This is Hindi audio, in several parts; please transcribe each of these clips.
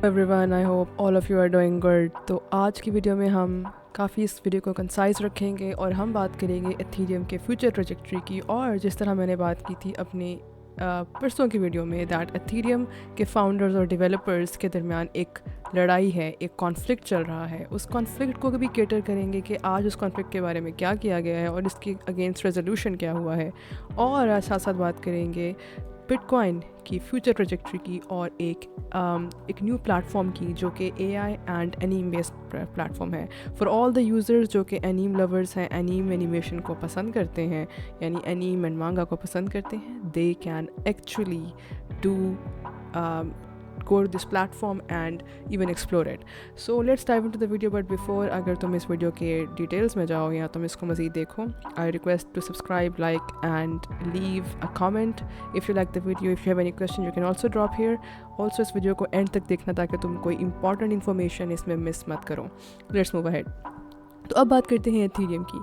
Everyone, I hope all of you are doing good. तो आज की वीडियो में हम काफ़ी इस वीडियो को कंसाइज रखेंगे और हम बात करेंगे एथीरियम के फ्यूचर ट्रेजेक्ट्री की। और जिस तरह मैंने बात की थी अपनी परसों की वीडियो में, दैट एथीरियम के फाउंडर्स और डेवलपर्स के दरमियान एक लड़ाई है, एक कॉन्फ्लिक्ट चल रहा है। उस कॉन्फ्लिक्ट को भी केटर करेंगे कि आज उस कॉन्फ्लिक्ट के बारे में क्या किया गया है और इसके अगेंस्ट रेजोल्यूशन क्या हुआ है। और आज साथ साथ बात करेंगे बिटकॉइन की फ्यूचर ट्रेजेक्ट्री की और एक न्यू प्लेटफॉर्म की जो कि AI and anime based platform है फॉर ऑल द यूज़र्स जो कि एनीम लवर्स हैं, एनीम एनिमेशन को पसंद करते हैं, यानी एनीम एंड मांगा को पसंद करते हैं। They can actually do go to this platform and even explore it. So let's dive into the video, but before अगर तुम इस वीडियो के डिटेल्स में जाओ या तुम इसको मज़ीद देखो, I request to subscribe, like and leave a comment if you like the video. If you have any question you can also drop here. Also इस वीडियो को एंड तक देखना ताकि तुम कोई इंपॉर्टेंट इन्फॉर्मेशन इसमें मिस मत करो। Let's move ahead. तो अब बात करते हैं एथीरियम की।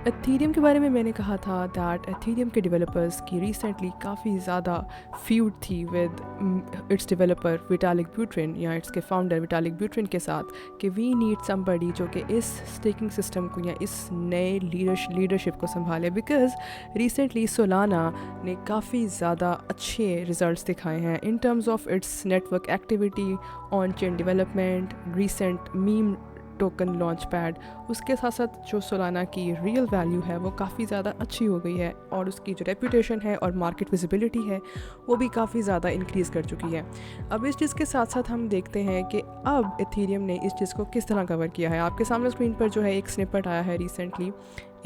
एथीरियम के बारे में मैंने कहा था दैट एथीरियम के डेवलपर्स की रिसेंटली काफ़ी ज़्यादा फ्यूड थी with its developer Vitalik Buterin या इट्स के फाउंडर विटालिक ब्यूटेरिन के साथ कि वी नीड समबडी जो कि इस स्टेकिंग सिस्टम को या इस नए लीडरशिप को संभाले, बिकॉज रिसेंटली सोलाना ने काफ़ी ज़्यादा अच्छे रिजल्ट्स दिखाए हैं in terms of its network activity, on chain development, recent meme token launch pad. उसके साथ साथ जो सोलाना की रियल वैल्यू है वो काफ़ी ज़्यादा अच्छी हो गई है और उसकी जो रेपुटेशन है और मार्केट विजिबिलिटी है वो भी काफ़ी ज़्यादा इंक्रीज़ कर चुकी है। अब इस चीज़ के साथ साथ हम देखते हैं कि अब एथीरियम ने इस चीज़ को किस तरह कवर किया है। आपके सामने स्क्रीन पर जो है एक स्निपेट आया है रिसेंटली,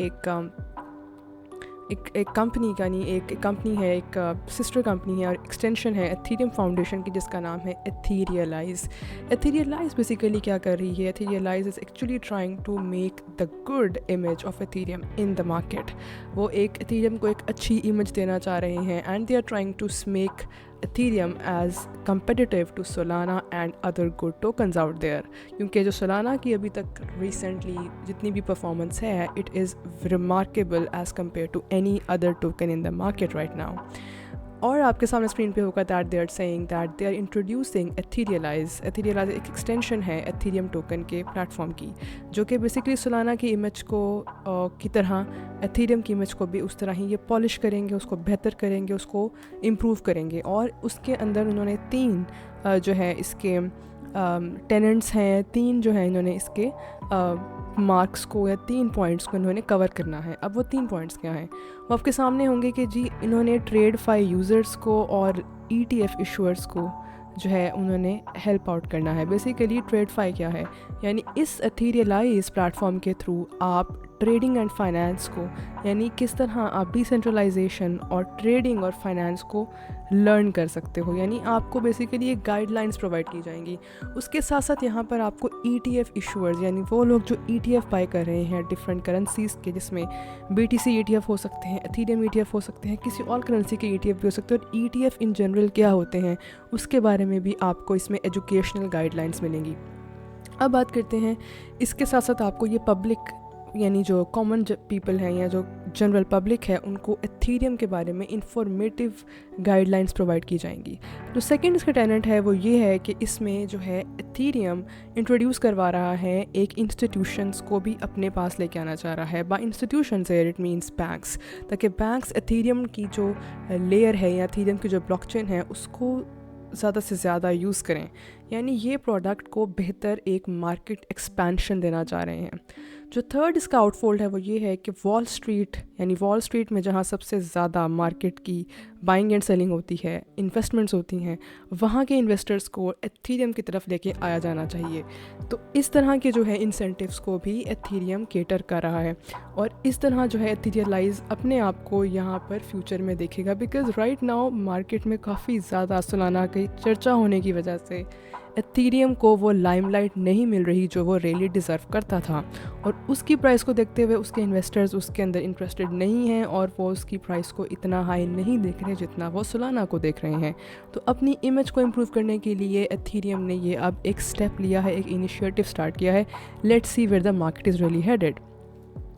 एक कंपनी का नहीं, एक कंपनी है, एक सिस्टर कंपनी है और एक्सटेंशन है एथीरियम फाउंडेशन की जिसका नाम है एथीरियलाइज। एथीरियलाइज बेसिकली क्या कर रही है? Etherealize is actually trying to make the good image of Ethereum in the market. वो एक एथीरियम को एक अच्छी इमेज देना चाह रहे हैं and they are trying to make Ethereum as competitive to Solana and other good tokens out there, क्योंकि जो Solana की अभी तक recently जितनी भी performance है, it is remarkable as compared to any other token in the market right now. और आपके सामने स्क्रीन पे होगा that they are saying that they are introducing Etherealize. Etherealize एक एक्सटेंशन है एथीरियम टोकन के प्लेटफॉर्म की जो कि बेसिकली सोलाना की इमेज को की तरह एथीरियम की इमेज को भी उस तरह ही ये पॉलिश करेंगे, उसको बेहतर करेंगे, उसको इम्प्रूव करेंगे। और उसके अंदर उन्होंने 3 जो है इसके टेनेंट्स हैं, 3 जो है इन्होंने इसके मार्क्स को या 3 पॉइंट्स को इन्होंने कवर करना है। अब वो 3 पॉइंट्स क्या हैं वो आपके सामने होंगे कि जी इन्होंने TradeFi यूज़र्स को और ETF इशूअर्स को जो है उन्होंने हेल्प आउट करना है। बेसिकली TradeFi क्या है? यानी इस एथीरियलाइज प्लेटफॉर्म के थ्रू आप ट्रेडिंग एंड फाइनेंस को, यानी किस तरह आप डिसेंट्रलाइजेशन और ट्रेडिंग और फाइनेंस को लर्न कर सकते हो, यानी आपको बेसिकली एक गाइडलाइंस प्रोवाइड की जाएंगी। उसके साथ साथ यहाँ पर आपको ETF इशूअर्स, यानी वो लोग जो ETF बाय कर रहे हैं डिफरेंट करेंसीज़ के, जिसमें BTC ETF हो सकते हैं, एथीरियम ETF हो सकते हैं, किसी और करेंसी के ETF भी हो सकते हैं, और ETF इन जनरल क्या होते हैं उसके बारे में भी आपको इसमें एजुकेशनल गाइडलाइंस मिलेंगी। अब बात करते हैं इसके साथ साथ आपको ये पब्लिक, यानी जो कॉमन पीपल हैं या जो जनरल पब्लिक है, उनको एथीरियम के बारे में इंफॉर्मेटिव गाइडलाइंस प्रोवाइड की जाएंगी। जो सेकंड इसका टेनेंट है वो ये है कि इसमें जो है एथीरियम इंट्रोड्यूस करवा रहा है एक इंस्टीट्यूशंस को भी अपने पास लेके आना चाह रहा है। By institutions it means banks, ताकि बैंक्स एथीरियम की जो लेयर है या एथीरियम की जो ब्लॉकचेन है उसको ज़्यादा से ज़्यादा यूज़ करें, यानी ये प्रोडक्ट को बेहतर एक मार्केट एक्सपेंशन देना चाह रहे हैं। जो थर्ड इसका आउटफोल्ड है वो ये है कि वॉल स्ट्रीट, यानी वॉल स्ट्रीट में जहाँ सबसे ज़्यादा मार्केट की बाइंग एंड सेलिंग होती है, इन्वेस्टमेंट्स होती हैं, वहाँ के इन्वेस्टर्स को एथीरियम की तरफ लेके आया जाना चाहिए। तो इस तरह के जो है इंसेंटिव्स को भी एथीरियम केटर कर रहा है और इस तरह जो है एथीरियलाइज अपने आप को यहाँ पर फ्यूचर में देखेगा, बिकॉज राइट नाउ मार्केट में काफ़ी ज़्यादा सोलाना की चर्चा होने की वजह से एथीरियम को वो लाइमलाइट नहीं मिल रही जो वो रियली डिज़र्व करता था, और उसकी प्राइस को देखते हुए उसके इन्वेस्टर्स उसके अंदर इंटरेस्टेड नहीं हैं और वो उसकी प्राइस को इतना हाई नहीं देख रहे जितना वो सोलाना को देख रहे हैं। तो अपनी इमेज को इम्प्रूव करने के लिए एथीरियम ने ये अब एक स्टेप लिया है, एक इनिशिएटिव स्टार्ट किया है। Let's see where the market is really headed.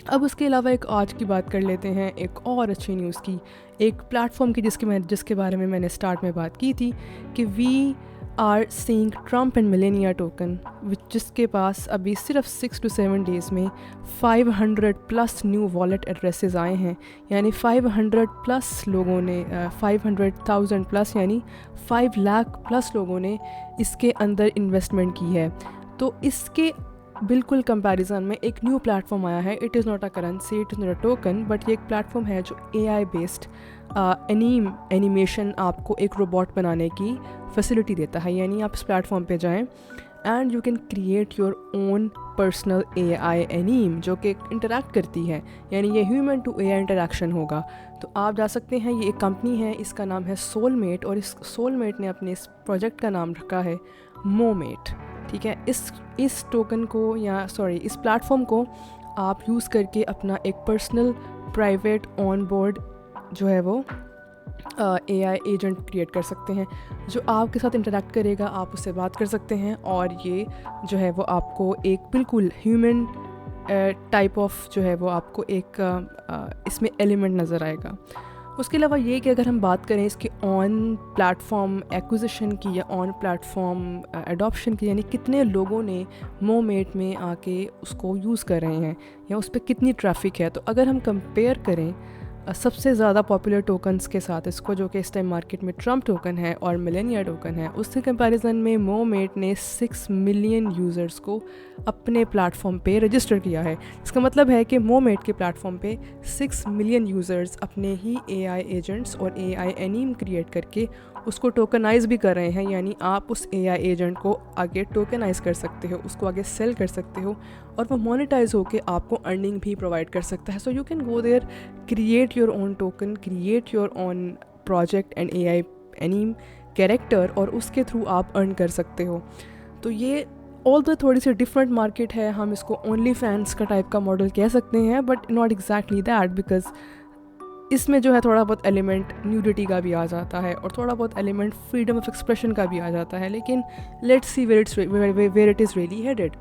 अब उसके अलावा एक आज की बात कर लेते हैं, एक और अच्छी न्यूज़ की, एक प्लेटफॉर्म की जिसके बारे में मैंने स्टार्ट में बात की थी कि we are seeing Trump and Melania token जिसके पास अभी सिर्फ 6 to 7 डेज़ में 500 प्लस न्यू वॉलेट एड्रेसेस आए हैं, यानी 500 प्लस लोगों ने 500,000 प्लस यानी 5 लाख प्लस लोगों ने इसके अंदर इन्वेस्टमेंट की है। तो इसके बिल्कुल कंपैरिजन में एक न्यू प्लेटफॉर्म आया है। It is not a currency, it is not a token, but ये एक प्लेटफॉर्म है जो AI बेस्ड एनिमेशन आपको एक रोबोट बनाने की फैसिलिटी देता है। यानी आप इस प्लेटफॉर्म पे जाएं and you can create your own personal AI anime जो कि इंटरेक्ट करती है, यानी ये ह्यूमन टू AI इंटरेक्शन होगा। तो आप जा सकते हैं, ये एक कंपनी है, इसका नाम है सोलमेट, और इस सोलमेट ने अपने इस प्रोजेक्ट का नाम रखा है मोमेट। ठीक है, इस टोकन को या इस प्लेटफॉर्म को आप यूज़ करके अपना एक पर्सनल प्राइवेट ऑन बोर्ड जो है वो AI एजेंट क्रिएट कर सकते हैं जो आपके साथ इंटरेक्ट करेगा। आप उससे बात कर सकते हैं और ये जो है वो आपको एक बिल्कुल ह्यूमन टाइप ऑफ जो है वो आपको एक इसमें एलिमेंट नज़र आएगा। उसके अलावा ये कि अगर हम बात करें इसके ऑन प्लेटफॉर्म एक्विजिशन की या ऑन प्लेटफॉर्म एडॉप्शन की, यानी कितने लोगों ने मोमेट में आके उसको यूज़ कर रहे हैं या उस पर कितनी ट्रैफिक है, तो अगर हम कंपेयर करें सबसे ज़्यादा पॉपुलर टोकन्स के साथ इसको, जो कि इस टाइम मार्केट में ट्रम्प टोकन है और मिलेनिया टोकन है, उसके कंपैरिजन में मोमेट ने 6 मिलियन यूज़र्स को अपने प्लेटफॉर्म पे रजिस्टर किया है। इसका मतलब है कि मोमेट के प्लेटफॉर्म पे 6 मिलियन यूज़र्स अपने ही AI एजेंट्स और AI एनीम क्रिएट करके उसको टोकनाइज़ भी कर रहे हैं। यानी आप उस AI एजेंट को आगे टोकनाइज़ कर सकते हो, उसको आगे सेल कर सकते हो और वो मोनेटाइज होके आपको अर्निंग भी प्रोवाइड कर सकता है। So you can go there, create your own token, create your own project and AI anime character, और उसके थ्रू आप अर्न कर सकते हो। तो ये ऑल द थोड़ी सी डिफरेंट मार्केट है, हम इसको ओनली फैंस का टाइप का मॉडल कह सकते हैं, but not exactly that, because इसमें जो है थोड़ा बहुत एलिमेंट न्यूडिटी का भी आ जाता है और थोड़ा बहुत एलिमेंट फ्रीडम ऑफ एक्सप्रेशन का भी आ जाता है। लेकिन let's see where it is really headed.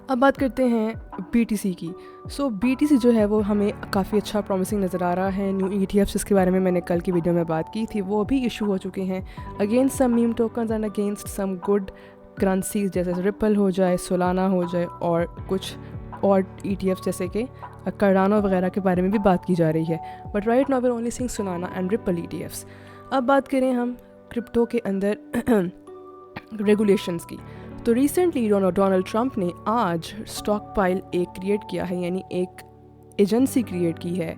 अब बात करते हैं BTC की। सो BTC जो है वो हमें काफ़ी अच्छा प्रॉमिसिंग नज़र आ रहा है। न्यू ETFs जिसके बारे में मैंने कल की वीडियो में बात की थी वो भी इशू हो चुके हैं against some meme tokens and against some good currencies जैसे रिपल हो जाए, सोलाना हो जाए और कुछ और ETFs जैसे कि कार्डानो वगैरह के बारे में भी बात की जा रही है। But right now we are only seeing Solana and Ripple ETFs। अब बात करें हम क्रिप्टो के अंदर रेगुलेशंस की, तो रिसेंटली डोनाल्ड ट्रंप ने आज स्टॉक पाइल एक क्रिएट किया है, यानी एक एजेंसी क्रिएट की है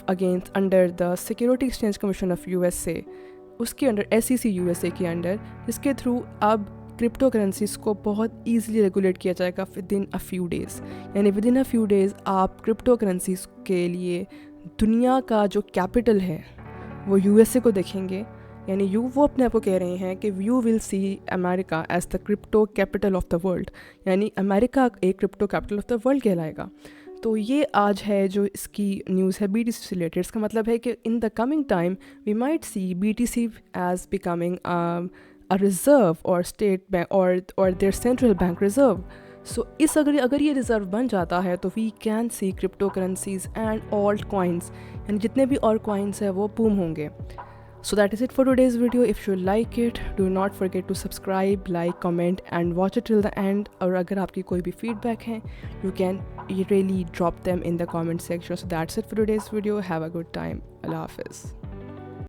against under the security exchange commission of USA, उसके अंडर SEC USA के अंडर, जिसके थ्रू अब क्रिप्टो करेंसीज को बहुत ईजिली रेगुलेट किया जाएगा within a few days. यानी within a few days आप क्रिप्टो करेंसीज के लिए दुनिया का जो कैपिटल है वो USA को देखेंगे। यानी वो अपने आप को कह रहे हैं कि you will see America as the crypto capital of the world, यानी अमेरिका एक crypto capital of the world कहलाएगा। तो ये आज है जो इसकी न्यूज़ है BTC से रिलेटेड। इसका मतलब है कि in the coming time we might see BTC as becoming a reserve or state bank or their central bank reserve. So इस अगर ये रिज़र्व बन जाता है तो we can see crypto currencies and alt coins, यानी जितने भी और कॉइन्स हैं वो बूम होंगे। So that is it for today's video. If you like it, do not forget to subscribe, like, comment and watch it till the end. और अगर आपकी कोई भी feedback है, you can really drop them in the comment section. So that's it for today's video. Have a good time. Allah Hafiz.